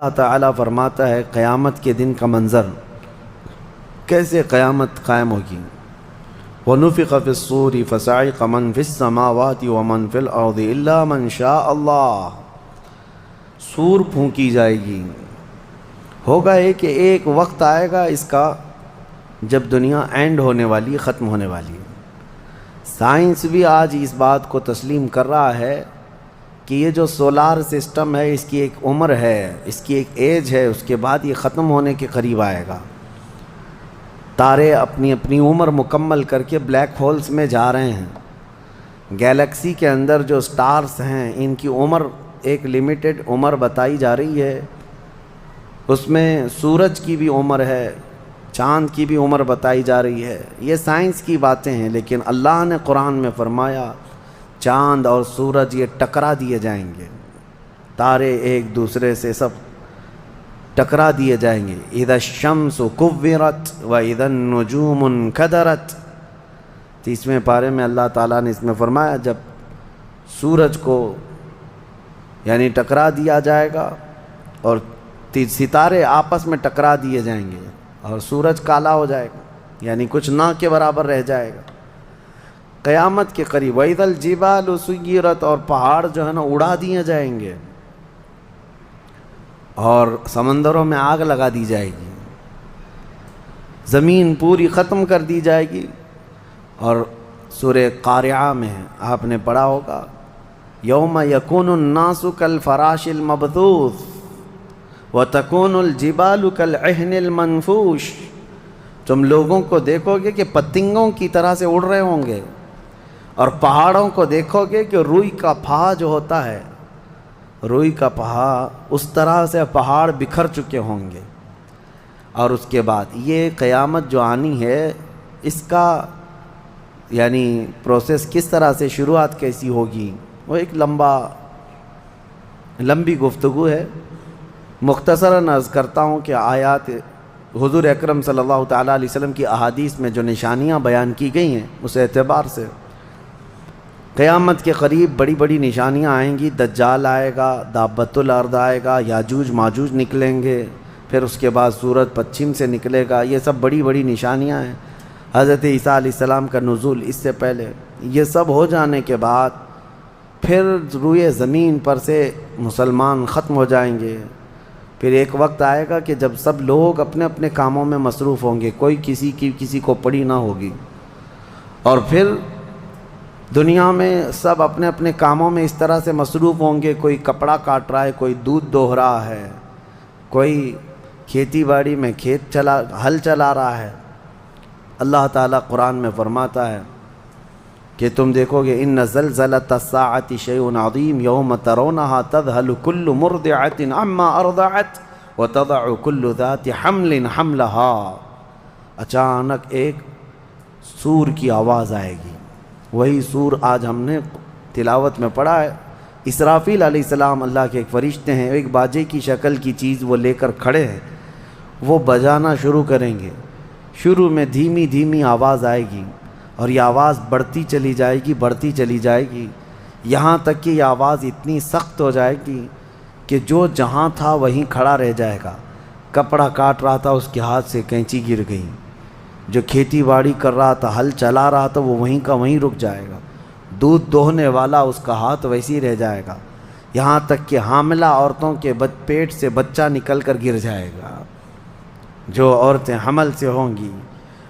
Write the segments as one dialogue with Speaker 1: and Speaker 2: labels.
Speaker 1: اللہ تعالیٰ فرماتا ہے قیامت کے دن کا منظر کیسے قیامت قائم ہوگی۔ وَنُفِخَ فِي الصُّورِ فَصَعِقَ مَنْ فِي السَّمَاوَاتِ وَمَنْ فِي الْأَرْضِ إِلَّا مَنْ شَاءَ اللَّهُ، سور پھونکی جائے گی۔ ہوگا یہ کہ ایک وقت آئے گا اس کا جب دنیا اینڈ ہونے والی، ختم ہونے والی ہے۔ سائنس بھی آج اس بات کو تسلیم کر رہا ہے کہ یہ جو سولار سسٹم ہے اس کی ایک عمر ہے، اس کی ایک ایج ہے، اس کے بعد یہ ختم ہونے کے قریب آئے گا۔ تارے اپنی اپنی عمر مکمل کر کے بلیک ہولز میں جا رہے ہیں۔ گیلیکسی کے اندر جو سٹارز ہیں ان کی عمر ایک لیمیٹڈ عمر بتائی جا رہی ہے، اس میں سورج کی بھی عمر ہے، چاند کی بھی عمر بتائی جا رہی ہے۔ یہ سائنس کی باتیں ہیں، لیکن اللہ نے قرآن میں فرمایا چاند اور سورج یہ ٹکرا دیے جائیں گے، تارے ایک دوسرے سے سب ٹکرا دیے جائیں گے۔ اذا الشمس کورت واذا النجوم انکدرت، 30ویں پارے میں اللہ تعالیٰ نے اس میں فرمایا جب سورج کو یعنی ٹکرا دیا جائے گا اور ستارے آپس میں ٹکرا دیے جائیں گے اور سورج کالا ہو جائے گا، یعنی کچھ نہ کے برابر رہ جائے گا قیامت کے قریب۔ وَإِذَا الْجِبَالُ سُيِّرَتْ، اور پہاڑ جو ہے نا اڑا دیے جائیں گے اور سمندروں میں آگ لگا دی جائے گی، زمین پوری ختم کر دی جائے گی۔ اور سورہ قارعہ میں آپ نے پڑھا ہوگا یوم یکون الناس کالفراش المبثوث وتکون الجبال کالعہن المنفوش، تم لوگوں کو دیکھو گے کہ پتنگوں کی طرح سے اڑ رہے ہوں گے، اور پہاڑوں کو دیکھو گے کہ روئی کا پھا جو ہوتا ہے، روئی کا پہا اس طرح سے پہاڑ بکھر چکے ہوں گے۔ اور اس کے بعد یہ قیامت جو آنی ہے اس کا یعنی پروسیس کس طرح سے، شروعات کیسی ہوگی، وہ ایک لمبی گفتگو ہے۔ مختصراً عرض کرتا ہوں کہ آیات حضور اکرم صلی اللہ تعالیٰ علیہ وسلم کی احادیث میں جو نشانیاں بیان کی گئی ہیں اس اعتبار سے قیامت کے قریب بڑی بڑی نشانیاں آئیں گی۔ دجال آئے گا، دابۃ الارض آئے گا، یاجوج ماجوج نکلیں گے، پھر اس کے بعد سورج پچھم سے نکلے گا۔ یہ سب بڑی بڑی نشانیاں ہیں۔ حضرت عیسیٰ علیہ السلام کا نزول اس سے پہلے، یہ سب ہو جانے کے بعد پھر روئے زمین پر سے مسلمان ختم ہو جائیں گے۔ پھر ایک وقت آئے گا کہ جب سب لوگ اپنے اپنے کاموں میں مصروف ہوں گے، کوئی کسی کو پڑی نہ ہوگی، اور پھر دنیا میں سب اپنے اپنے کاموں میں اس طرح سے مصروف ہوں گے، کوئی کپڑا کاٹ رہا ہے، کوئی دودھ دوہ رہا ہے، کوئی کھیتی باڑی میں ہل چلا رہا ہے۔ اللہ تعالیٰ قرآن میں فرماتا ہے کہ تم دیکھو گے ان زلزلۃ الساعۃ شیء عظیم یوم ترونھا تذہل کل مرضعۃ عما ارضعت وتضع کل ذات حمل حملھا، اچانک ایک سور کی آواز آئے گی۔ وہی سور آج ہم نے تلاوت میں پڑھا ہے۔ اسرافیل علیہ السلام اللہ کے ایک فرشتے ہیں، ایک باجے کی شکل کی چیز وہ لے کر کھڑے ہیں، وہ بجانا شروع کریں گے۔ شروع میں دھیمی دھیمی آواز آئے گی اور یہ آواز بڑھتی چلی جائے گی، یہاں تک کہ یہ آواز اتنی سخت ہو جائے گی کہ جو جہاں تھا وہیں کھڑا رہ جائے گا۔ کپڑا کاٹ رہا تھا اس کے ہاتھ سے کینچی گر گئی، جو کھیتی باڑی کر رہا تھا، ہل چلا رہا تھا، وہ وہیں کا وہیں رک جائے گا۔ دودھ دوہنے والا اس کا ہاتھ ویسے ہی رہ جائے گا، یہاں تک کہ حاملہ عورتوں کے پیٹ سے بچہ نکل کر گر جائے گا، جو عورتیں حمل سے ہوں گی۔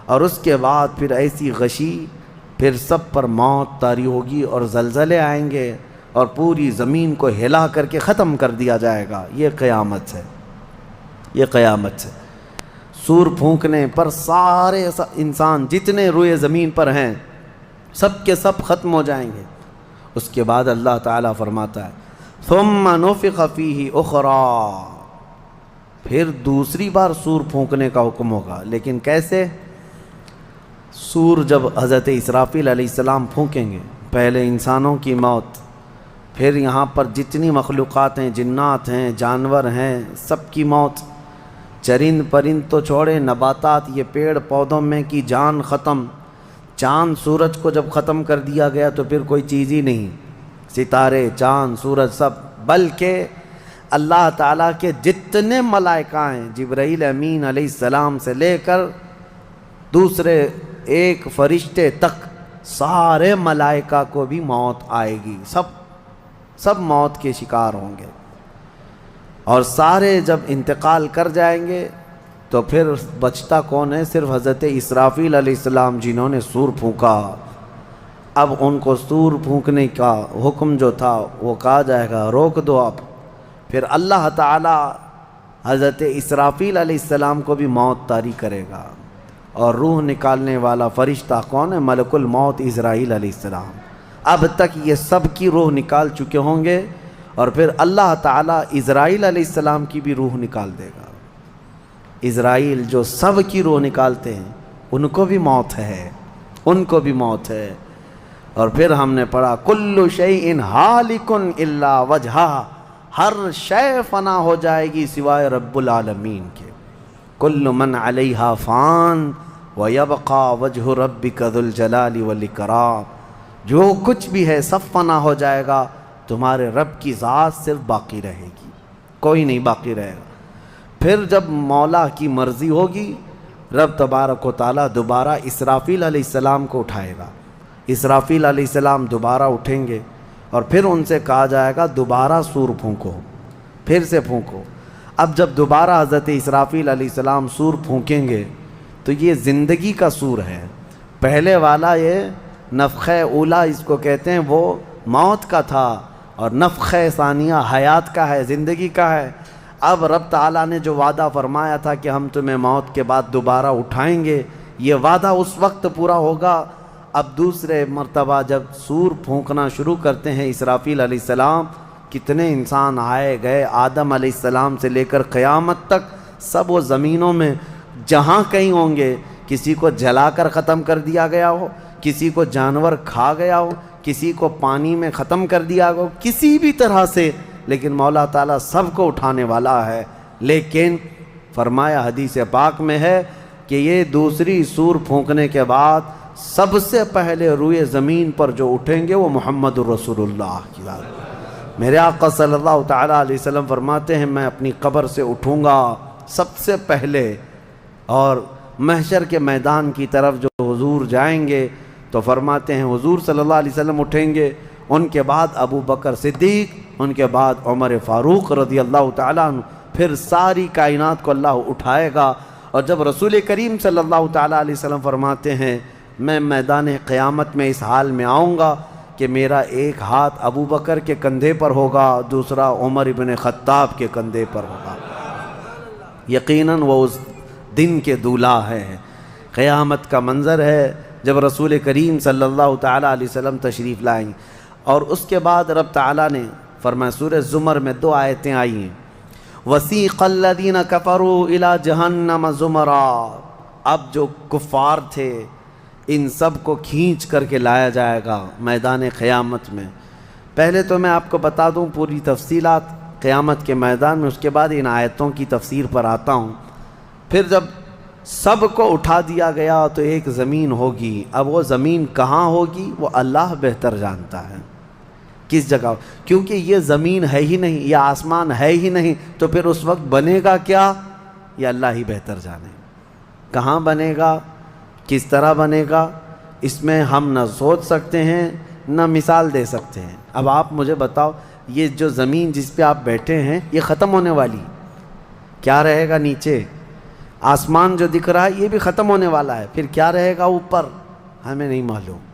Speaker 1: اور اس کے بعد پھر ایسی غشی، پھر سب پر موت طاری ہوگی اور زلزلے آئیں گے اور پوری زمین کو ہلا کر کے ختم کر دیا جائے گا۔ یہ قیامت ہے۔ سور پھونکنے پر سارے انسان جتنے روئے زمین پر ہیں سب کے سب ختم ہو جائیں گے۔ اس کے بعد اللہ تعالیٰ فرماتا ہے ثم نفخ فیہ اخری، پھر دوسری بار سور پھونکنے کا حکم ہوگا۔ لیکن کیسے؟ سور جب حضرت اسرافیل علیہ السلام پھونکیں گے، پہلے انسانوں کی موت، پھر یہاں پر جتنی مخلوقات ہیں، جنات ہیں، جانور ہیں، سب کی موت، چرند پرند تو چھوڑے، نباتات، یہ پیڑ پودوں میں کی جان ختم۔ چاند سورج کو جب ختم کر دیا گیا تو پھر کوئی چیز ہی نہیں، ستارے، چاند، سورج سب، بلکہ اللہ تعالیٰ کے جتنے ملائکہ ہیں، جبرائیل امین علیہ السلام سے لے کر دوسرے ایک فرشتے تک، سارے ملائکہ کو بھی موت آئے گی، سب موت کے شکار ہوں گے، اور سارے جب انتقال کر جائیں گے تو پھر بچتا کون ہے؟ صرف حضرت اسرافیل علیہ السلام، جنہوں نے سور پھونکا۔ اب ان کو سور پھونکنے کا حکم جو تھا وہ کہا جائے گا روک دو اب۔ پھر اللہ تعالی حضرت اسرافیل علیہ السلام کو بھی موت طاری کرے گا، اور روح نکالنے والا فرشتہ کون ہے؟ ملک الموت اسرائیل علیہ السلام۔ اب تک یہ سب کی روح نکال چکے ہوں گے، اور پھر اللہ تعالیٰ اسرائیل علیہ السلام کی بھی روح نکال دے گا۔ اسرائیل جو سب کی روح نکالتے ہیں، ان کو بھی موت ہے، ان کو بھی موت ہے۔ اور پھر ہم نے پڑھا کل شیء ہالک الا وجہہ، ہر شے فنا ہو جائے گی سوائے رب العالمین کے۔ کل من علیہا فان ویبقى وجہ ربک ذو الجلال والاکرام، جو کچھ بھی ہے سب فنا ہو جائے گا، تمہارے رب کی ذات صرف باقی رہے گی، کوئی نہیں باقی رہے گا۔ پھر جب مولا کی مرضی ہوگی، رب تبارک و تعالیٰ دوبارہ اسرافیل علیہ السلام کو اٹھائے گا۔ اسرافیل علیہ السلام دوبارہ اٹھیں گے، اور پھر ان سے کہا جائے گا دوبارہ سور پھونکو، پھر سے پھونکو۔ اب جب دوبارہ حضرت اسرافیل علیہ السلام سور پھونکیں گے تو یہ زندگی کا سور ہے۔ پہلے والا یہ نفخہ اولا اس کو کہتے ہیں، وہ موت کا تھا، اور نفخہ ثانیہ حیات کا ہے، زندگی کا ہے۔ اب رب تعالیٰ نے جو وعدہ فرمایا تھا کہ ہم تمہیں موت کے بعد دوبارہ اٹھائیں گے، یہ وعدہ اس وقت پورا ہوگا۔ اب دوسرے مرتبہ جب سور پھونکنا شروع کرتے ہیں اسرافیل علیہ السلام، کتنے انسان آئے گئے، آدم علیہ السلام سے لے کر قیامت تک، سب وہ زمینوں میں جہاں کہیں ہوں گے، کسی کو جلا کر ختم کر دیا گیا ہو، کسی کو جانور کھا گیا ہو، کسی کو پانی میں ختم کر دیا ہو، کسی بھی طرح سے، لیکن مولا تعالیٰ سب کو اٹھانے والا ہے۔ لیکن فرمایا حدیث پاک میں ہے کہ یہ دوسری سور پھونکنے کے بعد سب سے پہلے روئے زمین پر جو اٹھیں گے وہ محمد الرسول اللہ کی ذات۔ میرے آقا صلی اللہ تعالیٰ علیہ وسلم فرماتے ہیں میں اپنی قبر سے اٹھوں گا سب سے پہلے، اور محشر کے میدان کی طرف جو حضور جائیں گے تو فرماتے ہیں حضور صلی اللہ علیہ وسلم اٹھیں گے، ان کے بعد ابو بکر صدیق، ان کے بعد عمر فاروق رضی اللہ تعالیٰ عنہ، پھر ساری کائنات کو اللہ اٹھائے گا۔ اور جب رسول کریم صلی اللہ تعالیٰ علیہ وسلم فرماتے ہیں میں میدان قیامت میں اس حال میں آؤں گا کہ میرا ایک ہاتھ ابو بکر کے کندھے پر ہوگا، دوسرا عمر ابن خطاب کے کندھے پر ہوگا۔ یقیناً وہ اس دن کے دولہا ہے، قیامت کا منظر ہے جب رسول کریم صلی اللہ تعالیٰ علیہ وسلم تشریف لائیں۔ اور اس کے بعد رب تعالیٰ نے فرمایا، سورہ زمر میں 2 آیتیں آئی ہیں، وَسِيقَ الَّذِينَ كَفَرُوا إِلَى جَهَنَّمَ زُمَرًا، اب جو کفار تھے ان سب کو کھینچ کر کے لایا جائے گا میدان قیامت میں۔ پہلے تو میں آپ کو بتا دوں پوری تفصیلات قیامت کے میدان میں، اس کے بعد ان آیتوں کی تفسیر پر آتا ہوں۔ پھر جب سب کو اٹھا دیا گیا تو ایک زمین ہوگی، اب وہ زمین کہاں ہوگی وہ اللہ بہتر جانتا ہے کس جگہ، کیونکہ یہ زمین ہے ہی نہیں، یہ آسمان ہے ہی نہیں، تو پھر اس وقت بنے گا کیا یہ اللہ ہی بہتر جانے۔ کہاں بنے گا، کس طرح بنے گا، اس میں ہم نہ سوچ سکتے ہیں نہ مثال دے سکتے ہیں۔ اب آپ مجھے بتاؤ، یہ جو زمین جس پہ آپ بیٹھے ہیں یہ ختم ہونے والی، کیا رہے گا نیچے؟ آسمان جو دکھ رہا ہے یہ بھی ختم ہونے والا ہے، پھر کیا رہے گا اوپر ہمیں نہیں معلوم۔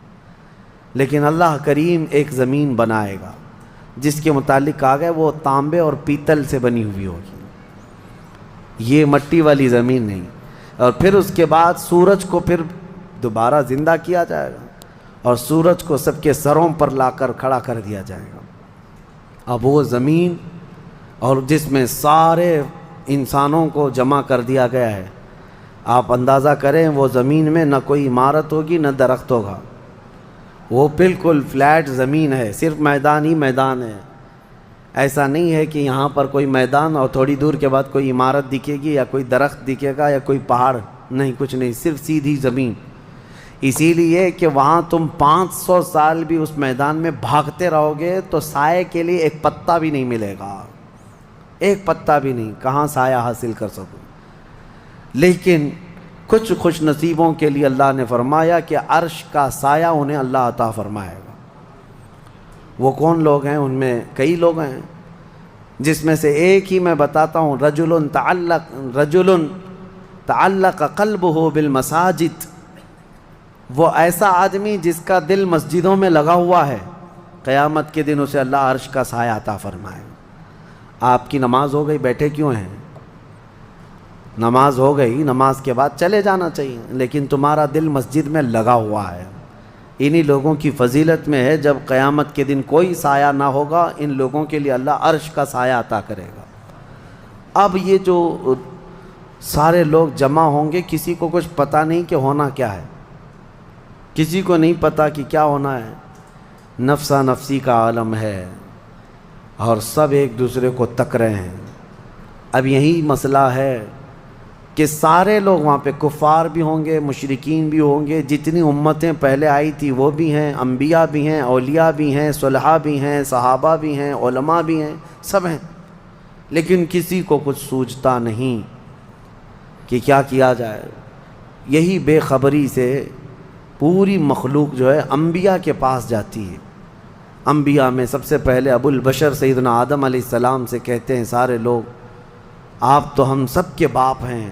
Speaker 1: لیکن اللہ کریم ایک زمین بنائے گا جس کے متعلق کہا گیا وہ تانبے اور پیتل سے بنی ہوئی ہوگی، یہ مٹی والی زمین نہیں۔ اور پھر اس کے بعد سورج کو پھر دوبارہ زندہ کیا جائے گا، اور سورج کو سب کے سروں پر لا کر کھڑا کر دیا جائے گا۔ اب وہ زمین اور جس میں سارے انسانوں کو جمع کر دیا گیا ہے، آپ اندازہ کریں وہ زمین میں نہ کوئی عمارت ہوگی نہ درخت ہوگا، وہ بالکل فلیٹ زمین ہے، صرف میدان ہی میدان ہے۔ ایسا نہیں ہے کہ یہاں پر کوئی میدان اور تھوڑی دور کے بعد کوئی عمارت دکھے گی یا کوئی درخت دکھے گا یا کوئی پہاڑ، نہیں، کچھ نہیں، صرف سیدھی زمین۔ اسی لیے کہ وہاں تم 500 سال بھی اس میدان میں بھاگتے رہو گے تو سائے کے لیے ایک پتا بھی نہیں ملے گا، ایک پتا بھی نہیں کہاں سایہ حاصل کر سکوں. لیکن کچھ خوش نصیبوں کے لیے اللہ نے فرمایا کہ عرش کا سایہ انہیں اللہ عطا فرمائے گا. وہ کون لوگ ہیں؟ ان میں کئی لوگ ہیں، جس میں سے ایک ہی میں بتاتا ہوں. رجل تعلق قلبہ بالمساجد، وہ ایسا آدمی جس کا دل مسجدوں میں لگا ہوا ہے، قیامت کے دن اسے اللہ عرش کا سایہ عطا فرمائے. آپ کی نماز ہو گئی، بیٹھے کیوں ہیں؟ نماز ہو گئی، نماز کے بعد چلے جانا چاہیے، لیکن تمہارا دل مسجد میں لگا ہوا ہے. انہی لوگوں کی فضیلت میں ہے جب قیامت کے دن کوئی سایہ نہ ہوگا، ان لوگوں کے لیے اللہ عرش کا سایہ عطا کرے گا. اب یہ جو سارے لوگ جمع ہوں گے، کسی کو کچھ پتہ نہیں کہ ہونا کیا ہے، کسی کو نہیں پتہ کہ کیا ہونا ہے. نفسا نفسی کا عالم ہے اور سب ایک دوسرے کو تک رہے ہیں. اب یہی مسئلہ ہے کہ سارے لوگ وہاں پہ کفار بھی ہوں گے، مشرکین بھی ہوں گے، جتنی امتیں پہلے آئی تھی وہ بھی ہیں، انبیاء بھی ہیں، اولیاء بھی ہیں، صلحاء بھی ہیں، صحابہ بھی ہیں، علماء بھی ہیں، سب ہیں. لیکن کسی کو کچھ سوچتا نہیں کہ کیا کیا جائے. یہی بے خبری سے پوری مخلوق جو ہے انبیاء کے پاس جاتی ہے. انبیاء میں سب سے پہلے ابو البشر سیدنا آدم علیہ السلام سے کہتے ہیں سارے لوگ، آپ تو ہم سب کے باپ ہیں،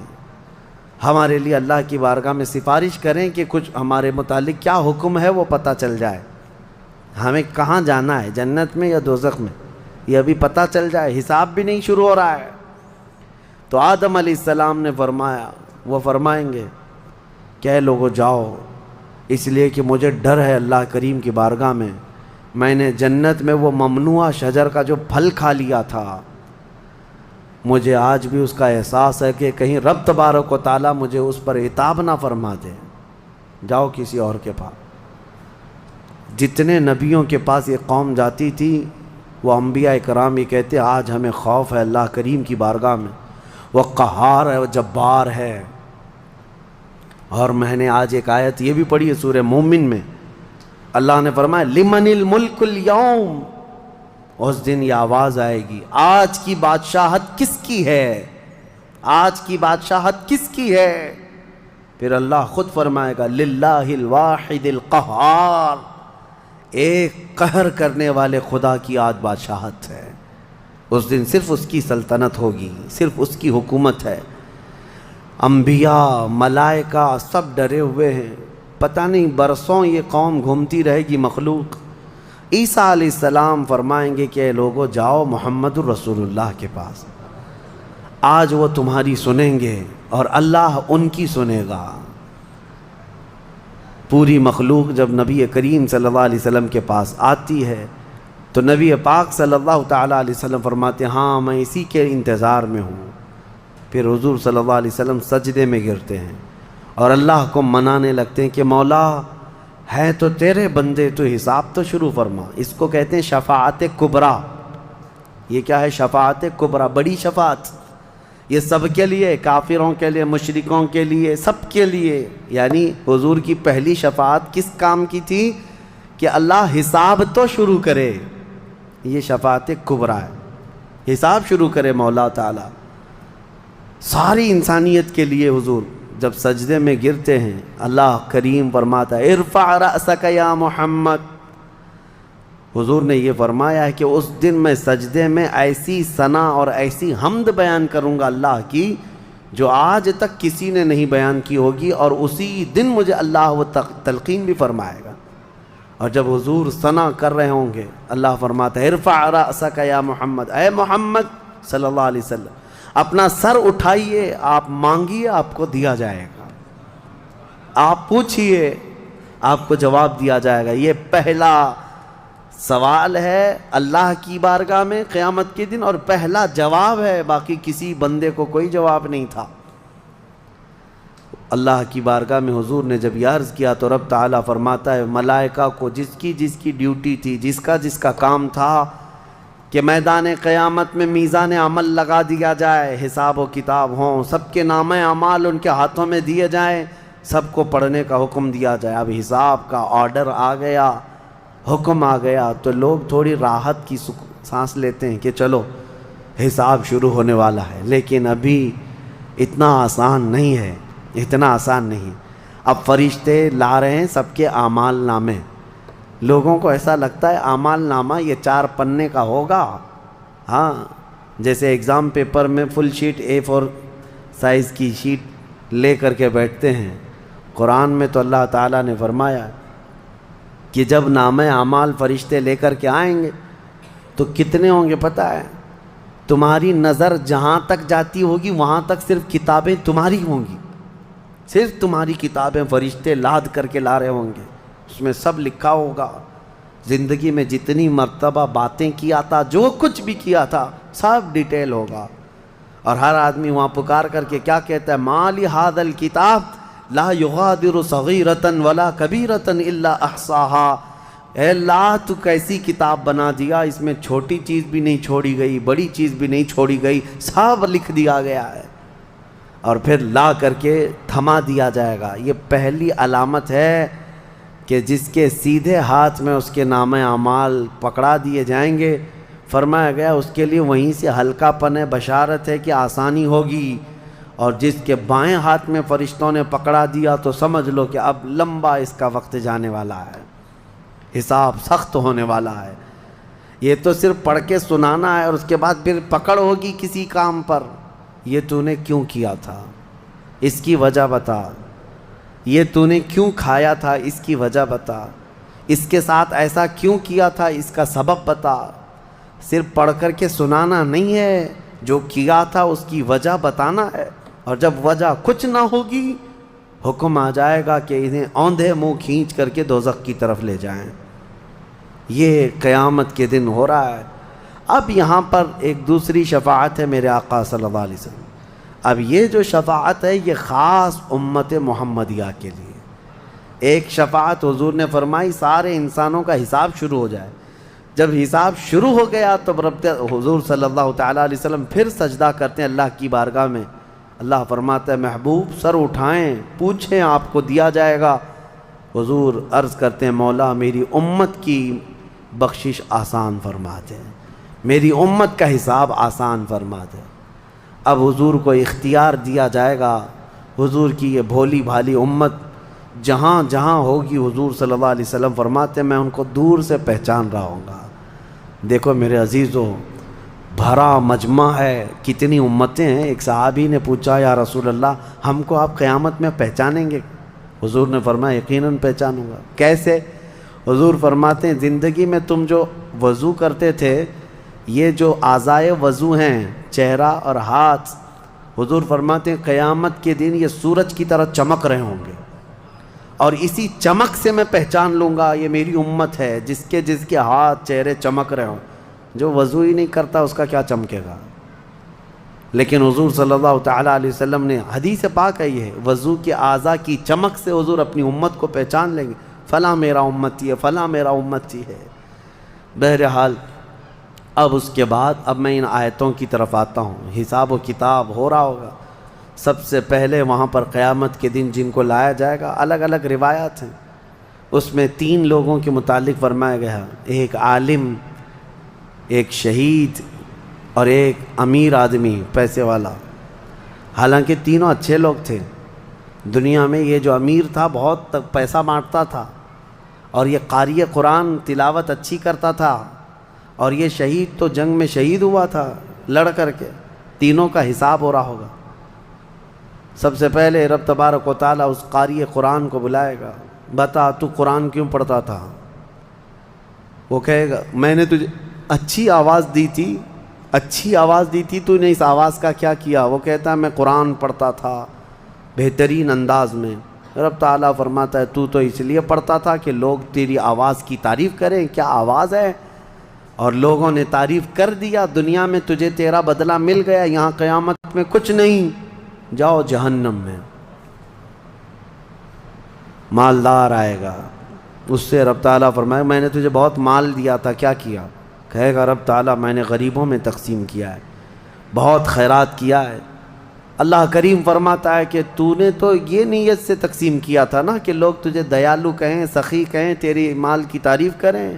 Speaker 1: ہمارے لیے اللہ کی بارگاہ میں سفارش کریں کہ کچھ ہمارے متعلق کیا حکم ہے وہ پتہ چل جائے. ہمیں کہاں جانا ہے، جنت میں یا دوزخ میں، یہ ابھی پتہ چل جائے. حساب بھی نہیں شروع ہو رہا ہے. تو آدم علیہ السلام نے فرمایا، وہ فرمائیں گے کہ اے لوگو جاؤ، اس لیے کہ مجھے ڈر ہے اللہ کریم کی بارگاہ میں نے جنت میں وہ ممنوع شجر کا جو پھل کھا لیا تھا، مجھے آج بھی اس کا احساس ہے کہ کہیں رب تبارک و تعالیٰ مجھے اس پر عتاب نہ فرما دے. جاؤ کسی اور کے پاس. جتنے نبیوں کے پاس یہ قوم جاتی تھی، وہ انبیاء کرام یہ کہتے آج ہمیں خوف ہے اللہ کریم کی بارگاہ میں، وہ قہار ہے، وہ جبار ہے. اور میں نے آج ایک آیت یہ بھی پڑھی ہے سورہ مومن میں، اللہ نے فرمایا لمن الملک اليوم، اس دن یہ آواز آئے گی، آج کی بادشاہت کس کی ہے، آج کی بادشاہت کس کی ہے. پھر اللہ خود فرمائے گا للہ الواحد القہار، ایک قہر کرنے والے خدا کی آج بادشاہت ہے. اس دن صرف اس کی سلطنت ہوگی، صرف اس کی حکومت ہے. انبیاء، ملائکہ سب ڈرے ہوئے ہیں. پتہ نہیں برسوں یہ قوم گھومتی رہے گی مخلوق. عیسیٰ علیہ السلام فرمائیں گے کہ اے لوگو جاؤ محمد الرسول اللہ کے پاس، آج وہ تمہاری سنیں گے اور اللہ ان کی سنے گا. پوری مخلوق جب نبی کریم صلی اللہ علیہ وسلم کے پاس آتی ہے تو نبی پاک صلی اللہ تعالیٰ علیہ وسلم فرماتے ہیں ہاں میں اسی کے انتظار میں ہوں. پھر حضور صلی اللہ علیہ وسلم سجدے میں گرتے ہیں اور اللہ کو منانے لگتے ہیں کہ مولا ہے تو تیرے بندے، تو حساب تو شروع فرما. اس کو کہتے ہیں شفاعت کبریٰ. یہ کیا ہے؟ شفاعت کبریٰ، بڑی شفاعت. یہ سب کے لیے، کافروں کے لیے، مشرکوں کے لیے، سب کے لیے. یعنی حضور کی پہلی شفاعت کس کام کی تھی؟ کہ اللہ حساب تو شروع کرے. یہ شفاعت کبریٰ ہے، حساب شروع کرے مولا تعالیٰ. ساری انسانیت کے لیے حضور جب سجدے میں گرتے ہیں، اللہ کریم فرماتا ہے ارفع رأسک یا محمد. حضور نے یہ فرمایا ہے کہ اس دن میں سجدے میں ایسی ثنا اور ایسی حمد بیان کروں گا اللہ کی جو آج تک کسی نے نہیں بیان کی ہوگی، اور اسی دن مجھے اللہ وہ تلقین بھی فرمائے گا. اور جب حضور ثنا کر رہے ہوں گے، اللہ فرماتا ہے ارفع رأسک یا محمد، اے محمد صلی اللہ علیہ وسلم اپنا سر اٹھائیے، آپ مانگیے آپ کو دیا جائے گا، آپ پوچھئے آپ کو جواب دیا جائے گا. یہ پہلا سوال ہے اللہ کی بارگاہ میں قیامت کے دن، اور پہلا جواب ہے، باقی کسی بندے کو کوئی جواب نہیں تھا. اللہ کی بارگاہ میں حضور نے جب یہ عرض کیا تو رب تعالیٰ فرماتا ہے ملائکہ کو جس کی ڈیوٹی تھی، جس کا کام تھا کہ میدان قیامت میں میزان عمل لگا دیا جائے، حساب و کتاب ہوں، سب کے نامہ اعمال ان کے ہاتھوں میں دیے جائیں، سب کو پڑھنے کا حکم دیا جائے. اب حساب کا آرڈر آ گیا، حکم آ گیا، تو لوگ تھوڑی راحت کی سانس لیتے ہیں کہ چلو حساب شروع ہونے والا ہے، لیکن ابھی اتنا آسان نہیں ہے، اتنا آسان نہیں۔ اب فرشتے لا رہے ہیں سب کے اعمال نامے۔ لوگوں کو ایسا لگتا ہے اعمال نامہ یہ 4 پنے کا ہوگا، ہاں، جیسے ایگزام پیپر میں فل شیٹ A4 سائز کی شیٹ لے کر کے بیٹھتے ہیں۔ قرآن میں تو اللہ تعالیٰ نے فرمایا کہ جب نامہ اعمال فرشتے لے کر کے آئیں گے تو کتنے ہوں گے پتہ ہے؟ تمہاری نظر جہاں تک جاتی ہوگی وہاں تک صرف کتابیں تمہاری ہوں گی، صرف تمہاری کتابیں فرشتے لاد کر کے لا رہے ہوں گے۔ اس میں سب لکھا ہوگا، زندگی میں جتنی مرتبہ باتیں کیا تھا، جو کچھ بھی کیا تھا، سب ڈیٹیل ہوگا۔ اور ہر آدمی وہاں پکار کر کے کیا کہتا ہے؟ مالی ھذا الکتاب لا یغادر صغیرۃ ولا کبیرۃ الا احصاها۔ اے اللہ تو کیسی کتاب بنا دیا، اس میں چھوٹی چیز بھی نہیں چھوڑی گئی، بڑی چیز بھی نہیں چھوڑی گئی، سب لکھ دیا گیا ہے۔ اور پھر لا کر کے تھما دیا جائے گا۔ یہ پہلی علامت ہے کہ جس کے سیدھے ہاتھ میں اس کے نامہ اعمال پکڑا دیے جائیں گے، فرمایا گیا اس کے لیے وہیں سے ہلکا پن ہے، بشارت ہے کہ آسانی ہوگی۔ اور جس کے بائیں ہاتھ میں فرشتوں نے پکڑا دیا تو سمجھ لو کہ اب لمبا اس کا وقت جانے والا ہے، حساب سخت ہونے والا ہے۔ یہ تو صرف پڑھ کے سنانا ہے، اور اس کے بعد پھر پکڑ ہوگی کسی کام پر۔ یہ تو نے کیوں کیا تھا، اس کی وجہ بتا۔ یہ تو نے کیوں کھایا تھا، اس کی وجہ بتا۔ اس کے ساتھ ایسا کیوں کیا تھا، اس کا سبب بتا۔ صرف پڑھ کر کے سنانا نہیں ہے، جو کیا تھا اس کی وجہ بتانا ہے۔ اور جب وجہ کچھ نہ ہوگی، حکم آ جائے گا کہ انہیں اوندھے منہ کھینچ کر کے دوزخ کی طرف لے جائیں۔ یہ قیامت کے دن ہو رہا ہے۔ اب یہاں پر ایک دوسری شفاعت ہے میرے آقا صلی اللہ علیہ وسلم۔ اب یہ جو شفاعت ہے یہ خاص امت محمدیہ کے لیے۔ ایک شفاعت حضور نے فرمائی سارے انسانوں کا حساب شروع ہو جائے۔ جب حساب شروع ہو گیا تو حضور صلی اللہ تعالیٰ علیہ وسلم پھر سجدہ کرتے ہیں اللہ کی بارگاہ میں۔ اللہ فرماتا ہے محبوب سر اٹھائیں، پوچھیں، آپ کو دیا جائے گا۔ حضور عرض کرتے ہیں مولا میری امت کی بخشش آسان فرما دے، میری امت کا حساب آسان فرما دے۔ اب حضور کو اختیار دیا جائے گا، حضور کی یہ بھولی بھالی امت جہاں جہاں ہوگی، حضور صلی اللہ علیہ وسلم فرماتے ہیں میں ان کو دور سے پہچان رہا ہوں گا۔ دیکھو میرے عزیزو، بھرا مجمع ہے، کتنی امتیں ہیں۔ ایک صحابی نے پوچھا یا رسول اللہ ہم کو آپ قیامت میں پہچانیں گے؟ حضور نے فرمایا یقیناً پہچانوں گا۔ کیسے؟ حضور فرماتے ہیں زندگی میں تم جو وضو کرتے تھے، یہ جو اعضائے وضو ہیں، چہرہ اور ہاتھ، حضور فرماتے ہیں قیامت کے دن یہ سورج کی طرح چمک رہے ہوں گے، اور اسی چمک سے میں پہچان لوں گا یہ میری امت ہے، جس کے ہاتھ چہرے چمک رہے ہوں۔ جو وضو ہی نہیں کرتا اس کا کیا چمکے گا؟ لیکن حضور صلی اللہ تعالیٰ علیہ وسلم نے حدیث پاک ہے یہ، وضو کے اعضاء کی چمک سے حضور اپنی امت کو پہچان لیں گے، فلاں میرا امتی ہے، فلاں میرا امتی ہے۔ بہرحال اب اس کے بعد اب میں ان آیتوں کی طرف آتا ہوں۔ حساب و کتاب ہو رہا ہوگا۔ سب سے پہلے وہاں پر قیامت کے دن جن کو لایا جائے گا، الگ الگ روایات ہیں، اس میں 3 لوگوں کے متعلق فرمایا گیا، ایک عالم، ایک شہید اور ایک امیر آدمی پیسے والا۔ حالانکہ تینوں اچھے لوگ تھے۔ دنیا میں یہ جو امیر تھا بہت پیسہ بانٹتا تھا، اور یہ قاری قرآن تلاوت اچھی کرتا تھا، اور یہ شہید تو جنگ میں شہید ہوا تھا لڑ کر کے۔ تینوں کا حساب ہو رہا ہوگا۔ سب سے پہلے رب تبارک و تعالیٰ اس قاری قرآن کو بلائے گا، بتا تو قرآن کیوں پڑھتا تھا؟ وہ کہے گا میں نے تجھے اچھی آواز دی تھی، اچھی آواز دی تھی، تو نے اس آواز کا کیا کیا؟ وہ کہتا ہے میں قرآن پڑھتا تھا بہترین انداز میں۔ رب تعالیٰ فرماتا ہے تو اس لیے پڑھتا تھا کہ لوگ تیری آواز کی تعریف کریں، کیا آواز ہے؟ اور لوگوں نے تعریف کر دیا، دنیا میں تجھے تیرا بدلہ مل گیا، یہاں قیامت میں کچھ نہیں، جاؤ جہنم میں۔ مالدار آئے گا، اس سے رب تعالیٰ فرمائے میں نے تجھے بہت مال دیا تھا، کیا کیا؟ کہے گا رب تعالیٰ میں نے غریبوں میں تقسیم کیا ہے، بہت خیرات کیا ہے۔ اللہ کریم فرماتا ہے کہ تو نے تو یہ نیت سے تقسیم کیا تھا نا کہ لوگ تجھے دیالو کہیں، سخی کہیں، تیری مال کی تعریف کریں۔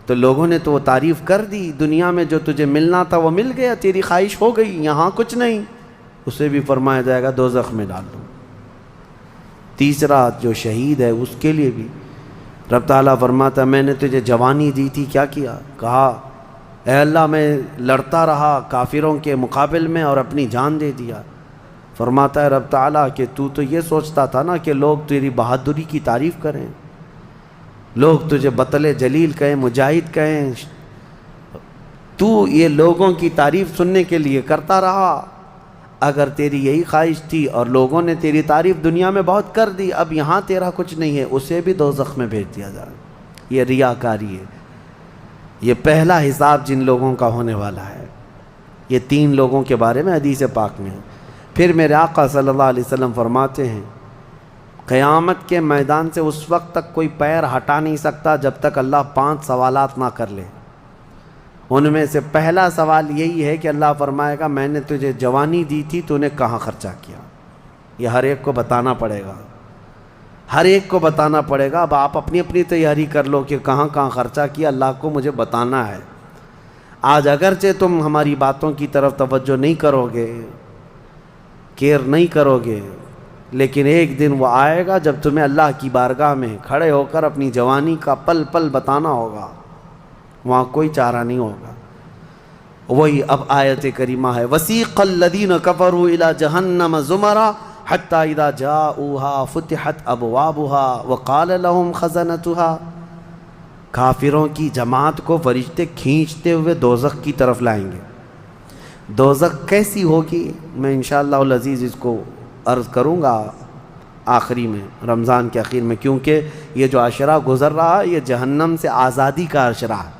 Speaker 1: تو لوگوں نے تو وہ تعریف کر دی، دنیا میں جو تجھے ملنا تھا وہ مل گیا، تیری خواہش ہو گئی، یہاں کچھ نہیں، اسے بھی فرمایا جائے گا دوزخ میں ڈال دو۔ تیسرا جو شہید ہے اس کے لیے بھی رب تعالیٰ فرماتا ہے میں نے تجھے جوانی دی تھی، کیا کیا؟ کہا اے اللہ میں لڑتا رہا کافروں کے مقابل میں اور اپنی جان دے دیا۔ فرماتا ہے رب تعالیٰ کہ تو یہ سوچتا تھا نا کہ لوگ تیری بہادری کی تعریف کریں، لوگ تجھے بطل جلیل کہیں، مجاہد کہیں، تو یہ لوگوں کی تعریف سننے کے لیے کرتا رہا۔ اگر تیری یہی خواہش تھی اور لوگوں نے تیری تعریف دنیا میں بہت کر دی، اب یہاں تیرا کچھ نہیں ہے، اسے بھی دوزخ میں بھیج دیا جائے۔ یہ ریاکاری ہے۔ یہ پہلا حساب جن لوگوں کا ہونے والا ہے، یہ 3 لوگوں کے بارے میں حدیث پاک میں ہے۔ پھر میرے آقا صلی اللہ علیہ وسلم فرماتے ہیں قیامت کے میدان سے اس وقت تک کوئی پیر ہٹا نہیں سکتا جب تک اللہ 5 سوالات نہ کر لے۔ ان میں سے پہلا سوال یہی ہے کہ اللہ فرمائے گا میں نے تجھے جوانی دی تھی، تو نے کہاں خرچہ کیا؟ یہ ہر ایک کو بتانا پڑے گا، ہر ایک کو بتانا پڑے گا۔ اب آپ اپنی اپنی تیاری کر لو کہ کہاں کہاں خرچہ کیا، اللہ کو مجھے بتانا ہے۔ آج اگرچہ تم ہماری باتوں کی طرف توجہ نہیں کرو گے، کیئر نہیں کرو گے، لیکن ایک دن وہ آئے گا جب تمہیں اللہ کی بارگاہ میں کھڑے ہو کر اپنی جوانی کا پل پل بتانا ہوگا، وہاں کوئی چارہ نہیں ہوگا۔ وہی اب آیت کریمہ ہے وَسِيقَ الَّذِينَ كَفَرُوا إِلَى جَهَنَّمَ زُمَرًا حَتَّى إِذَا جَاءُوهَا فُتِحَتْ أَبْوَابُهَا وَقَالَ لَهُمْ خَزَنَتُهَا، کافروں کی جماعت کو فرشتے کھینچتے ہوئے دوزخ کی طرف لائیں گے۔ دوزخ کیسی ہوگی میں انشاءاللہ العزیز اس کو عرض کروں گا آخری میں، رمضان کے آخر میں، کیونکہ یہ جو عشرہ گزر رہا ہے یہ جہنم سے آزادی کا عشرہ ہے۔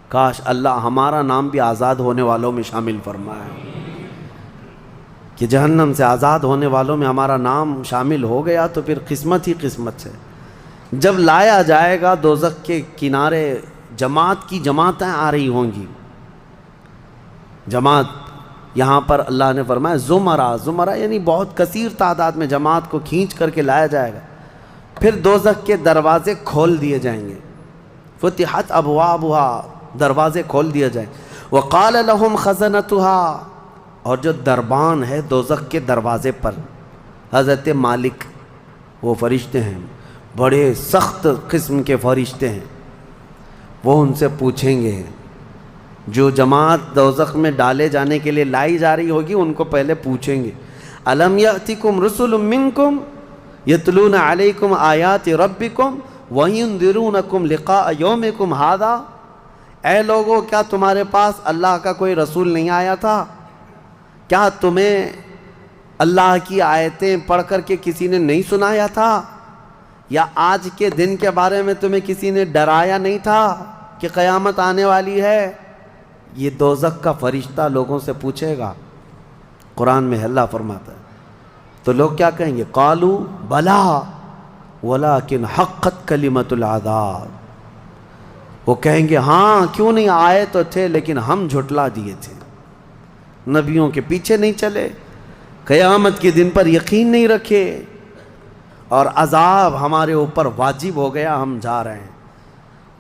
Speaker 1: کاش اللہ ہمارا نام بھی آزاد ہونے والوں میں شامل فرمائے کہ جہنم سے آزاد ہونے والوں میں ہمارا نام شامل ہو گیا تو پھر قسمت ہی قسمت سے۔ جب لایا جائے گا دوزخ کے کنارے جماعت کی جماعتیں آ رہی ہوں گی، جماعت یہاں پر اللہ نے فرمایا زمرہ یعنی بہت کثیر تعداد میں جماعت کو کھینچ کر کے لایا جائے گا۔ پھر دوزخ کے دروازے کھول دیے جائیں گے، فتحت ابوابها، دروازے کھول دیے جائیں۔ وقال لهم خزنتها، اور جو دربان ہے دوزخ کے دروازے پر حضرت مالک، وہ فرشتے ہیں، بڑے سخت قسم کے فرشتے ہیں، وہ ان سے پوچھیں گے، جو جماعت دوزخ میں ڈالے جانے کے لیے لائی جا رہی ہوگی ان کو پہلے پوچھیں گے الم یأتکم رسل منکم یتلون علیکم آیات ربکم وینذرونکم لقاء یومکم ھذا، اے لوگو کیا تمہارے پاس اللہ کا کوئی رسول نہیں آیا تھا؟ کیا تمہیں اللہ کی آیتیں پڑھ کر کے کسی نے نہیں سنایا تھا؟ یا آج کے دن کے بارے میں تمہیں کسی نے ڈرایا نہیں تھا کہ قیامت آنے والی ہے؟ یہ دوزخ کا فرشتہ لوگوں سے پوچھے گا، قرآن میں اللہ فرماتا ہے۔ تو لوگ کیا کہیں گے؟ قالوا بلا ولکن حقت کلمۃ العذاب، وہ کہیں گے ہاں کیوں نہیں آئے تو تھے لیکن ہم جھٹلا دیے تھے، نبیوں کے پیچھے نہیں چلے، قیامت کے دن پر یقین نہیں رکھے، اور عذاب ہمارے اوپر واجب ہو گیا، ہم جا رہے ہیں۔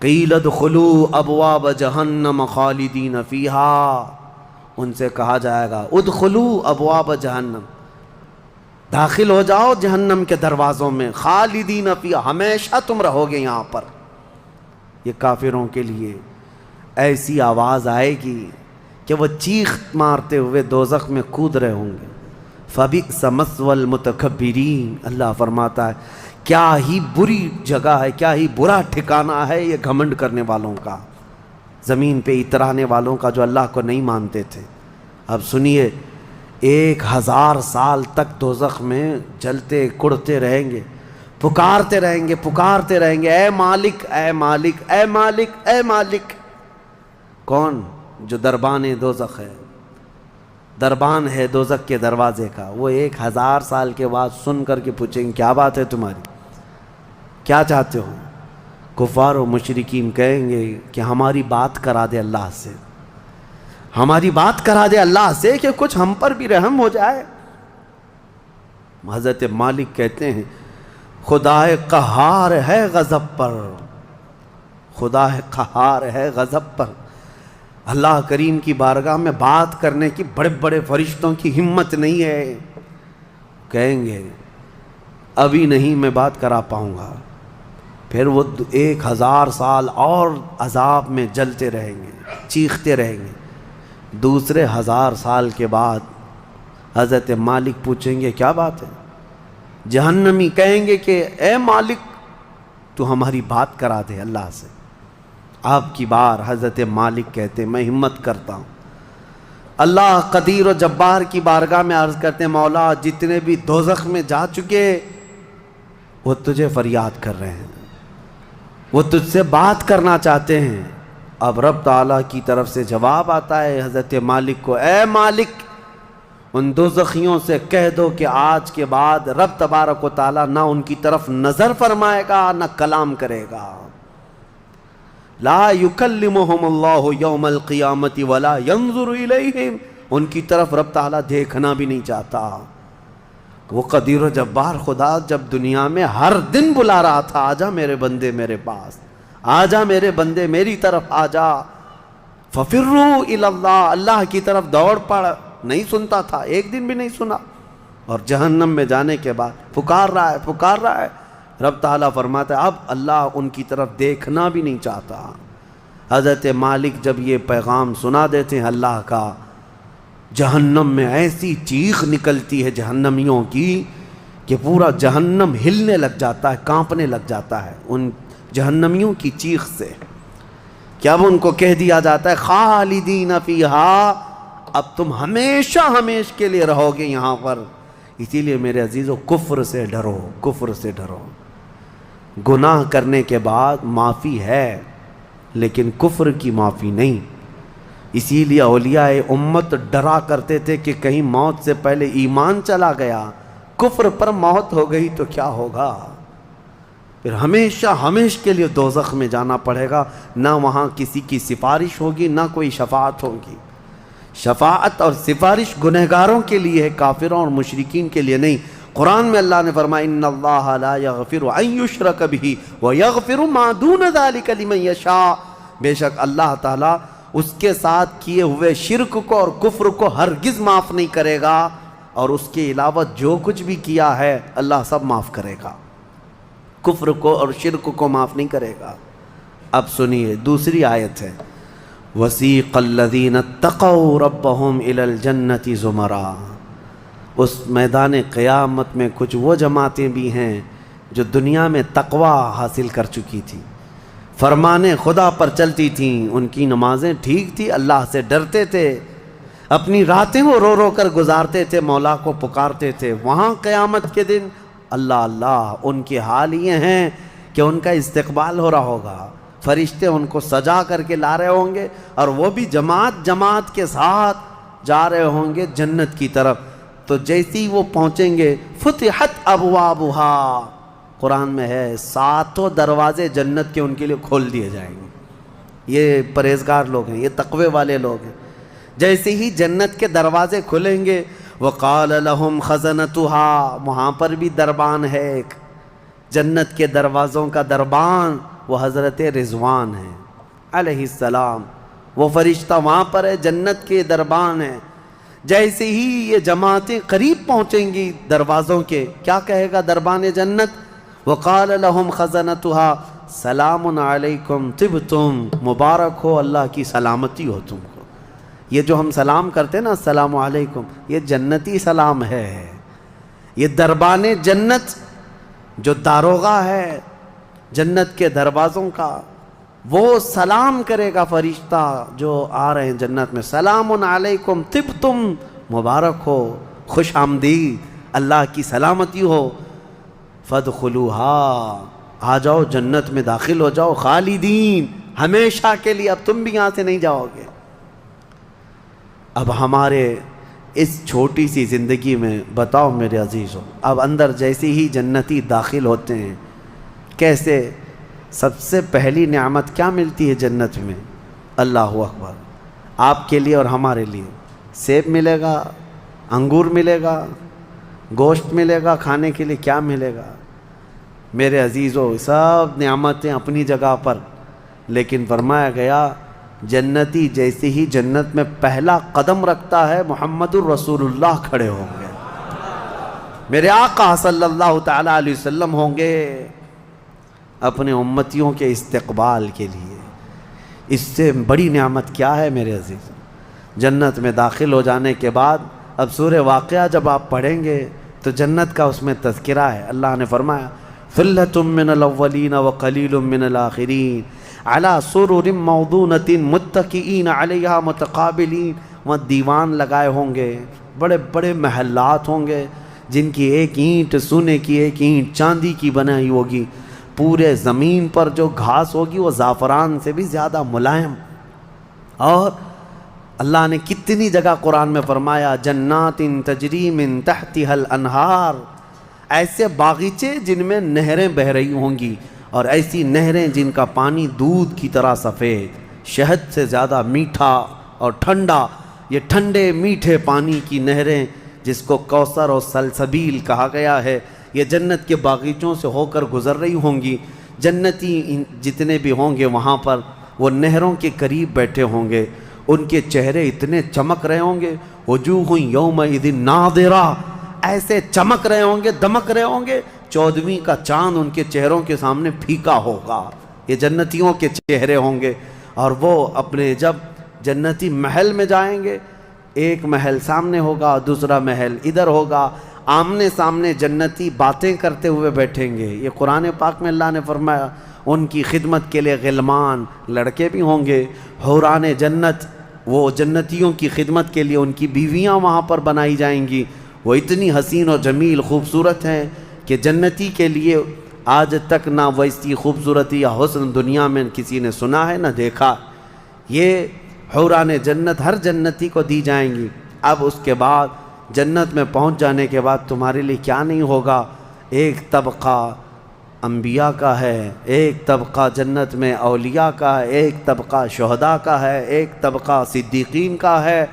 Speaker 1: قیل ادخلوا ابواب جہنم خالدین فیہا، ان سے کہا جائے گا ادخلوا ابواب جہنم، داخل ہو جاؤ جہنم کے دروازوں میں، خالدین فیہا، ہمیشہ تم رہو گے یہاں پر۔ یہ کافروں کے لیے ایسی آواز آئے گی کہ وہ چیخ مارتے ہوئے دوزخ میں کود رہے ہوں گے۔ فبئس مثوى المتکبرین، اللہ فرماتا ہے کیا ہی بری جگہ ہے، کیا ہی برا ٹھکانہ ہے یہ گھمنڈ کرنے والوں کا، زمین پہ اترانے والوں کا جو اللہ کو نہیں مانتے تھے۔ اب سنیے 1000 سال تک دوزخ میں جلتے کڑتے رہیں گے، پکارتے رہیں گے اے مالک اے مالک اے مالک اے مالک۔ کون؟ جو دربان دوزخ ہے، دربان ہے دوزخ کے دروازے کا، وہ 1000 سال کے بعد سن کر کے پوچھیں گے کیا بات ہے تمہاری، کیا چاہتے ہو؟ کفار و مشرکین کہیں گے کہ ہماری بات کرا دے اللہ سے، ہماری بات کرا دے اللہ سے کہ کچھ ہم پر بھی رحم ہو جائے۔ حضرت مالک کہتے ہیں خدائے قہار ہے غضب پر، خدا ہے قہار ہے غضب پر. اللہ کریم کی بارگاہ میں بات کرنے کی بڑے بڑے فرشتوں کی ہمت نہیں ہے. کہیں گے ابھی نہیں میں بات کرا پاؤں گا. پھر وہ 1000 سال اور عذاب میں جلتے رہیں گے, چیختے رہیں گے. دوسرے 1000 سال کے بعد حضرت مالک پوچھیں گے کیا بات ہے؟ جہنمی کہیں گے کہ اے مالک تو ہماری بات کرا دے اللہ سے. آپ کی بار حضرت مالک کہتے میں ہمت کرتا ہوں. اللہ قدیر و جبار کی بارگاہ میں عرض کرتے مولا جتنے بھی دوزخ میں جا چکے وہ تجھے فریاد کر رہے ہیں, وہ تجھ سے بات کرنا چاہتے ہیں. اب رب تعالیٰ کی طرف سے جواب آتا ہے حضرت مالک کو, اے مالک ان دوزخیوں سے کہہ دو کہ آج کے بعد رب تبارک و تعالیٰ نہ ان کی طرف نظر فرمائے گا نہ کلام کرے گا. لا یکلمہم اللہ یوم القیامت ولا ینظر الیہم, ان کی طرف رب تعالیٰ دیکھنا بھی نہیں چاہتا. وہ قدیر و جبار خدا جب دنیا میں ہر دن بلا رہا تھا آجا میرے بندے میرے پاس, آجا میرے بندے میری طرف آجا, ففروا الی اللہ, اللہ کی طرف دوڑ پڑ. نہیں سنتا تھا, ایک دن بھی نہیں سنا. اور جہنم میں جانے کے بعد پکار رہا ہے. رب تعالیٰ فرماتا ہے اب اللہ ان کی طرف دیکھنا بھی نہیں چاہتا. حضرت مالک جب یہ پیغام سنا دیتے ہیں اللہ کا, جہنم میں ایسی چیخ نکلتی ہے جہنمیوں کی کہ پورا جہنم ہلنے لگ جاتا ہے, کانپنے لگ جاتا ہے ان جہنمیوں کی چیخ سے. کہ اب ان کو کہہ دیا جاتا ہے خالدین فیہا, اب تم ہمیشہ کے لیے رہو گے یہاں پر. اسی لیے میرے عزیزو کفر سے ڈرو, کفر سے ڈرو. گناہ کرنے کے بعد معافی ہے لیکن کفر کی معافی نہیں. اسی لیے اولیاء امت ڈرا کرتے تھے کہ کہیں موت سے پہلے ایمان چلا گیا, کفر پر موت ہو گئی تو کیا ہوگا؟ پھر ہمیشہ کے لیے دوزخ میں جانا پڑے گا. نہ وہاں کسی کی سفارش ہوگی نہ کوئی شفاعت ہوگی. شفاعت اور سفارش گنہگاروں کے لیے ہے, کافروں اور مشرکین کے لیے نہیں. قرآن میں اللہ نے فرمایا ان اللہ لا یغفر ان یشرک بہ ویغفر ما دون ذلک لمن یشاء, بے شک اللہ تعالیٰ اس کے ساتھ کیے ہوئے شرک کو اور کفر کو ہرگز معاف نہیں کرے گا, اور اس کے علاوہ جو کچھ بھی کیا ہے اللہ سب معاف کرے گا. کفر کو اور شرک کو معاف نہیں کرے گا. اب سنیے دوسری آیت ہے, وَسِيقَ الَّذِينَ اتَّقَوْا رَبَّهُمْ إِلَى الْجَنَّةِ زُمَرًا. اس میدان قیامت میں کچھ وہ جماعتیں بھی ہیں جو دنیا میں تقوی حاصل کر چکی تھی, فرمان خدا پر چلتی تھیں, ان کی نمازیں ٹھیک تھی, اللہ سے ڈرتے تھے, اپنی راتیں وہ رو رو کر گزارتے تھے, مولا کو پکارتے تھے. وہاں قیامت کے دن اللہ ان کے حال یہ ہیں کہ ان کا استقبال ہو رہا ہوگا, فرشتے ان کو سجا کر کے لا رہے ہوں گے, اور وہ بھی جماعت کے ساتھ جا رہے ہوں گے جنت کی طرف. تو جیسی وہ پہنچیں گے فتحت ابوابہا, قرآن میں ہے 7 دروازے جنت کے ان کے لیے کھول دیے جائیں گے. یہ پرہیزگار لوگ ہیں, یہ تقوی والے لوگ ہیں. جیسے ہی جنت کے دروازے کھلیں گے وقال لهم خزنتها, وہاں پر بھی دربان ہے ایک, جنت کے دروازوں کا دربان وہ حضرت رضوان ہے علیہ السلام. وہ فرشتہ وہاں پر ہے, جنت کے دربان ہے. جیسے ہی یہ جماعتیں قریب پہنچیں گی دروازوں کے, کیا کہے گا دربان جنت؟ وقال لهم خزنتها سلام علیکم طبتم, مبارک ہو اللہ کی سلامتی ہو تم کو. یہ جو ہم سلام کرتے ہیں نا السلام علیکم, یہ جنتی سلام ہے. یہ دربان جنت جو داروغہ ہے جنت کے دروازوں کا, وہ سلام کرے گا فرشتہ جو آ رہے ہیں جنت میں, سلام علیکم طبتم, مبارک ہو, خوش آمدید, اللہ کی سلامتی ہو. فادخلوها, آ جاؤ جنت میں داخل ہو جاؤ, خالدین, ہمیشہ کے لیے, اب تم بھی یہاں سے نہیں جاؤ گے. اب ہمارے اس چھوٹی سی زندگی میں بتاؤ میرے عزیزوں, اب اندر جیسے ہی جنتی داخل ہوتے ہیں کیسے سب سے پہلی نعمت کیا ملتی ہے جنت میں؟ اللہ اکبر. آپ کے لیے اور ہمارے لیے سیب ملے گا, انگور ملے گا, گوشت ملے گا, کھانے کے لیے کیا ملے گا؟ میرے عزیزو سب نعمتیں اپنی جگہ پر, لیکن فرمایا گیا جنتی جیسے ہی جنت میں پہلا قدم رکھتا ہے محمد الرسول اللہ کھڑے ہوں گے، میرے آقا صلی اللہ تعالیٰ علیہ وسلم ہوں گے اپنے امتیوں کے استقبال کے لیے۔ اس سے بڑی نعمت کیا ہے میرے عزیز؟ جنت میں داخل ہو جانے کے بعد اب سورہ واقعہ جب آپ پڑھیں گے تو جنت کا اس میں تذکرہ ہے۔ اللہ نے فرمایا ثلۃ من الاولین وقلیل من الآخرین علی سرر موضونۃ متکئین علیہا متقابلین۔ وہاں دیوان لگائے ہوں گے، بڑے بڑے محلات ہوں گے جن کی ایک اینٹ سونے کی، ایک اینٹ چاندی کی بنائی ہوگی، پورے زمین پر جو گھاس ہوگی وہ زعفران سے بھی زیادہ ملائم۔ اور اللہ نے کتنی جگہ قرآن میں فرمایا جنات تجری من تحتها الانہار، ایسے باغیچے جن میں نہریں بہہ رہی ہوں گی، اور ایسی نہریں جن کا پانی دودھ کی طرح سفید، شہد سے زیادہ میٹھا اور ٹھنڈا۔ یہ ٹھنڈے میٹھے پانی کی نہریں جس کو کوثر اور سلسبیل کہا گیا ہے، یہ جنت کے باغیچوں سے ہو کر گزر رہی ہوں گی۔ جنتی جتنے بھی ہوں گے وہاں پر وہ نہروں کے قریب بیٹھے ہوں گے، ان کے چہرے اتنے چمک رہے ہوں گے، وجوہ یومئذ ناظرہ، ایسے چمک رہے ہوں گے، دمک رہے ہوں گے، 14ویں کا چاند ان کے چہروں کے سامنے پھیکا ہوگا۔ یہ جنتیوں کے چہرے ہوں گے، اور وہ اپنے جب جنتی محل میں جائیں گے، ایک محل سامنے ہوگا، دوسرا محل ادھر ہوگا، آمنے سامنے جنتی باتیں کرتے ہوئے بیٹھیں گے۔ یہ قرآن پاک میں اللہ نے فرمایا ان کی خدمت کے لیے غلمان لڑکے بھی ہوں گے، حوران جنت وہ جنتیوں کی خدمت کے لیے ان کی بیویاں وہاں پر بنائی جائیں گی، وہ اتنی حسین و جمیل خوبصورت ہیں کہ جنتی کے لیے آج تک نہ ویسی خوبصورتی یا حسن دنیا میں کسی نے سنا ہے نہ دیکھا۔ یہ حوران جنت ہر جنتی کو دی جائیں گی۔ اب اس کے بعد جنت میں پہنچ جانے کے بعد تمہارے لیے کیا نہیں ہوگا؟ ایک طبقہ انبیاء کا ہے، ایک طبقہ جنت میں اولیاء کا ہے، ایک طبقہ شہداء کا ہے، ایک طبقہ صدیقین کا ہے،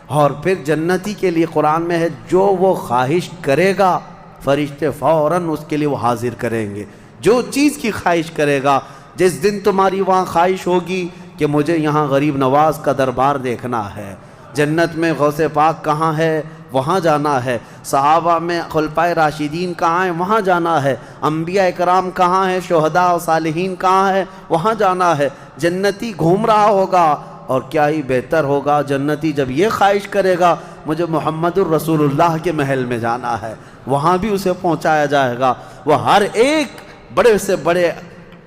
Speaker 1: اور پھر جنتی کے لیے قرآن میں ہے جو وہ خواہش کرے گا فرشتے فوراً اس کے لیے وہ حاضر کریں گے۔ جو چیز کی خواہش کرے گا، جس دن تمہاری وہاں خواہش ہوگی کہ مجھے یہاں غریب نواز کا دربار دیکھنا ہے، جنت میں غوث پاک کہاں ہے وہاں جانا ہے، صحابہ میں خلفائے راشدین کہاں ہیں وہاں جانا ہے، انبیاء اکرام کہاں ہیں، شہداء و صالحین کہاں ہیں وہاں جانا ہے۔ جنتی گھوم رہا ہوگا، اور کیا ہی بہتر ہوگا جنتی جب یہ خواہش کرے گا مجھے محمد الرسول اللہ کے محل میں جانا ہے، وہاں بھی اسے پہنچایا جائے گا۔ وہ ہر ایک بڑے سے بڑے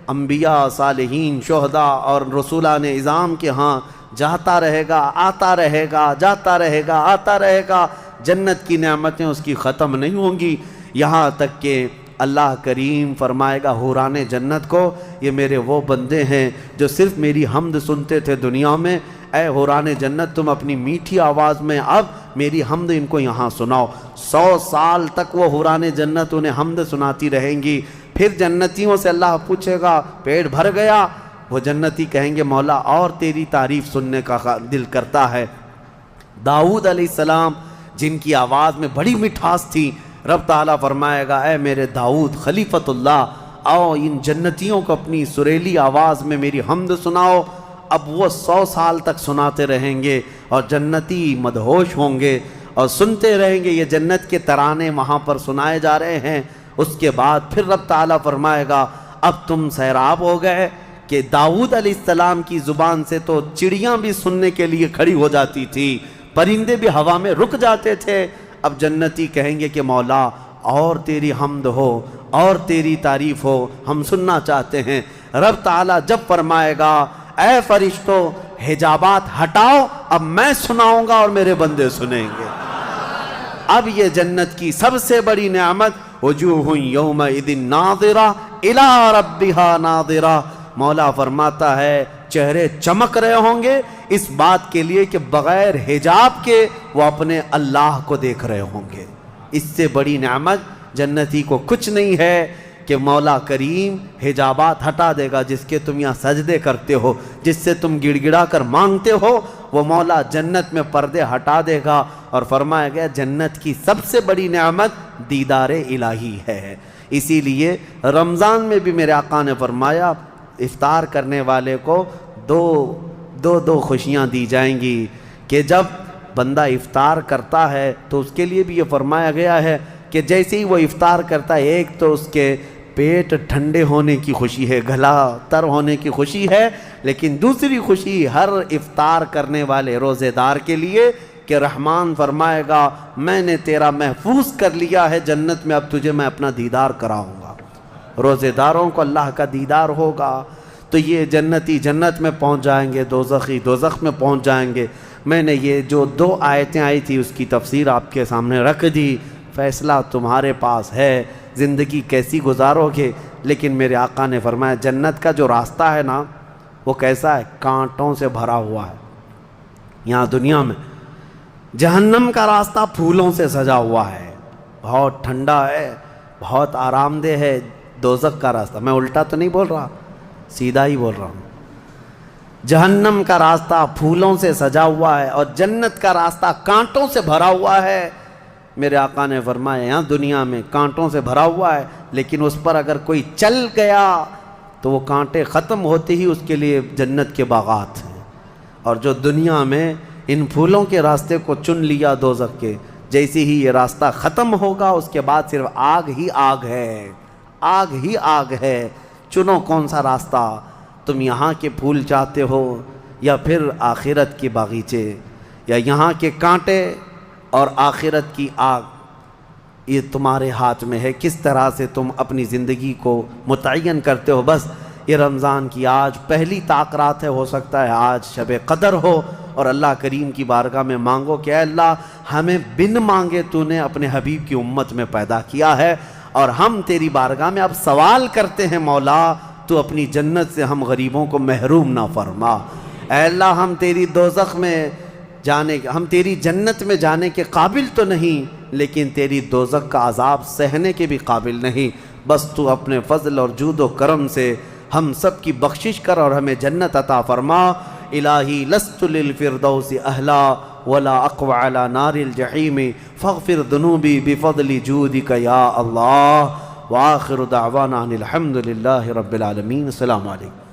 Speaker 1: انبیاء، صالحین، شہداء اور رسولان اعظام کے ہاں جاتا رہے گا، آتا رہے گا، جاتا رہے گا، آتا رہے گا۔ جنت کی نعمتیں اس کی ختم نہیں ہوں گی، یہاں تک کہ اللہ کریم فرمائے گا حوران جنت کو یہ میرے وہ بندے ہیں جو صرف میری حمد سنتے تھے دنیا میں، اے حوران جنت تم اپنی میٹھی آواز میں اب میری حمد ان کو یہاں سناؤ۔ 100 سال تک وہ حوران جنت انہیں حمد سناتی رہیں گی۔ پھر جنتیوں سے اللہ پوچھے گا پیٹ بھر گیا؟ وہ جنتی کہیں گے مولا اور تیری تعریف سننے کا دل کرتا ہے۔ داؤد علیہ السلام جن کی آواز میں بڑی مٹھاس تھی، رب تعالیٰ فرمائے گا اے میرے داؤد خلیفۃ اللہ، آؤ ان جنتیوں کو اپنی سریلی آواز میں میری حمد سناؤ۔ اب وہ 100 سال تک سناتے رہیں گے، اور جنتی مدہوش ہوں گے اور سنتے رہیں گے، یہ جنت کے ترانے وہاں پر سنائے جا رہے ہیں۔ اس کے بعد پھر رب تعالیٰ فرمائے گا اب تم سیراب ہو گئے کہ داؤد علیہ السلام کی زبان سے تو چڑیاں بھی سننے کے لیے کھڑی ہو جاتی تھی، پرندے بھی ہوا میں رک جاتے تھے۔ اب جنتی کہیں گے کہ مولا اور تیری حمد ہو اور تیری تعریف ہو، ہم سننا چاہتے ہیں۔ رب تعالیٰ جب فرمائے گا اے فرشتوں حجابات ہٹاؤ، اب میں سناؤں گا اور میرے بندے سنیں گے۔ اب یہ جنت کی سب سے بڑی نعمت وجوہ یومئذ ناظرہ الی ربہا ناظرہ، مولا فرماتا ہے چہرے چمک رہے ہوں گے اس بات کے لیے کہ بغیر حجاب کے وہ اپنے اللہ کو دیکھ رہے ہوں گے۔ اس سے بڑی نعمت جنتی کو کچھ نہیں ہے کہ مولا کریم حجابات ہٹا دے گا، جس کے تم یہاں سجدے کرتے ہو، جس سے تم گڑ گڑا کر مانگتے ہو، وہ مولا جنت میں پردے ہٹا دے گا۔ اور فرمایا گیا جنت کی سب سے بڑی نعمت دیدار الہی ہے۔ اسی لیے رمضان میں بھی میرے آقا نے فرمایا افطار کرنے والے کو دو خوشیاں دی جائیں گی کہ جب بندہ افطار کرتا ہے تو اس کے لیے بھی یہ فرمایا گیا ہے کہ جیسے ہی وہ افطار کرتا ہے، ایک تو اس کے پیٹ ٹھنڈے ہونے کی خوشی ہے، گلا تر ہونے کی خوشی ہے، لیکن دوسری خوشی ہر افطار کرنے والے روزے دار کے لیے کہ رحمان فرمائے گا میں نے تیرا محفوظ کر لیا ہے جنت میں، اب تجھے میں اپنا دیدار کراؤں گا۔ روزے داروں کو اللہ کا دیدار ہوگا تو یہ جنتی جنت میں پہنچ جائیں گے، دوزخی دوزخ میں پہنچ جائیں گے۔ میں نے یہ جو 2 آیتیں آئی تھی اس کی تفسیر آپ کے سامنے رکھ دی، فیصلہ تمہارے پاس ہے، زندگی کیسی گزارو گے۔ لیکن میرے آقا نے فرمایا جنت کا جو راستہ ہے نا وہ کیسا ہے؟ کانٹوں سے بھرا ہوا ہے یہاں دنیا میں۔ جہنم کا راستہ پھولوں سے سجا ہوا ہے، بہت ٹھنڈا ہے، بہت آرام دہ ہے۔ دوزخ کا راستہ، میں الٹا تو نہیں بول رہا، سیدھا ہی بول رہا ہوں، جہنم کا راستہ پھولوں سے سجا ہوا ہے اور جنت کا راستہ کانٹوں سے بھرا ہوا ہے۔ میرے آقا نے فرمایا یہاں دنیا میں کانٹوں سے بھرا ہوا ہے، لیکن اس پر اگر کوئی چل گیا تو وہ کانٹے ختم ہوتے ہی اس کے لیے جنت کے باغات ہیں۔ اور جو دنیا میں ان پھولوں کے راستے کو چن لیا دوزخ کے، جیسے ہی یہ راستہ ختم ہوگا اس کے بعد صرف آگ ہی آگ ہے، آگ ہی آگ ہے۔ چنو کون سا راستہ، تم یہاں کے پھول چاہتے ہو یا پھر آخرت کے باغیچے، یا یہاں کے کانٹے اور آخرت کی آگ؟ یہ تمہارے ہاتھ میں ہے، کس طرح سے تم اپنی زندگی کو متعین کرتے ہو۔ بس یہ رمضان کی آج پہلی طاق رات ہے، ہو سکتا ہے آج شب قدر ہو، اور اللہ کریم کی بارگاہ میں مانگو کہ اے اللہ ہمیں بن مانگے تو نے اپنے حبیب کی امت میں پیدا کیا ہے، اور ہم تیری بارگاہ میں اب سوال کرتے ہیں مولا تو اپنی جنت سے ہم غریبوں کو محروم نہ فرما۔ اے اللہ ہم تیری دوزخ میں جانے، ہم تیری جنت میں جانے کے قابل تو نہیں، لیکن تیری دوزخ کا عذاب سہنے کے بھی قابل نہیں۔ بس تو اپنے فضل اور جود و کرم سے ہم سب کی بخشش کر اور ہمیں جنت عطا فرما۔ الہی لست للفردوس اہلا ولا اقوى على نار الجحیم فاغفر ذنوبی بفضل جودک یا اللہ۔ وآخر دعوانا ان الحمد للہ رب العالمین۔ السلام علیکم۔